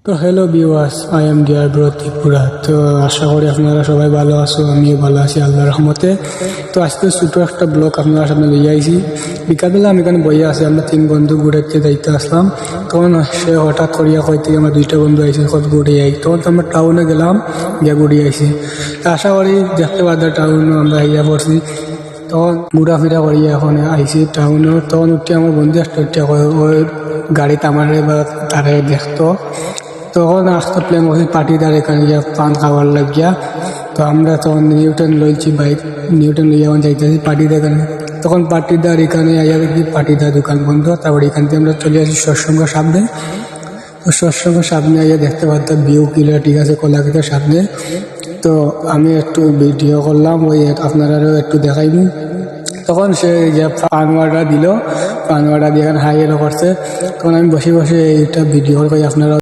তো hello viewers, I am dear bro Tripura. তো আশা করি আপনারা সবাই ভালো আছো, আমিও ভালো আছি আল্লাহর রহমতে। তো আজকে ছোটো একটা ব্লগ আপনারা সামনে লইয়া আইছি। বিকালবেলা আমি এখানে বইয়া আছি, আমরা 3 বন্ধু ঘুরেতে যাইতে আসলাম। তখন সে হঠাৎ করিয়া কইতে আমরা 2টা বন্ধু আইসি কত ঘুরে আই। তখন তো আমরা টাউনে গেলাম, গিয়া ঘুরিয়ে আইসি। তো আশা করি দেখতে পাচ্ছি টাউনে আমরা ইয়া পড়ছি। তখন ঘোরাফেরা করিয়া এখন আইসি টাউনে। তখন উঠে আমার বন্ধু একটা ওই গাড়িতে আমার বা তারে দেখতো। তখন আসতে প্ল্যান করছি পার্টিদার এখানে গিয়া পান খাওয়ার লাগিয়া। তো আমরা তখন নিউটন লইছি বাইক, নিউটন লইয়া এখন যাইতেছি পার্টিদার এখানে। তখন পার্টিদার এখানে আইয়া দেখি পার্টিদার দোকান বন্ধ। তারপরে এখান থেকে আমরা চলে আসি সৎসঙ্গের সামনে। তো সৎসঙ্গের সামনে আইয়া দেখতে পারতাম ভিউ কিলা ঠিক আছে কলাক্ষেতের সামনে। তো আমি একটু ভিডিও করলাম, ওই আপনারাও একটু দেখাইনি। তখন সে যে পানওয়াটা দিল, পানওয়াটা দিয়ে এখানে হাই এলো করছে। তখন আমি বসে বসে এইটা ভিডিও করে আপনারা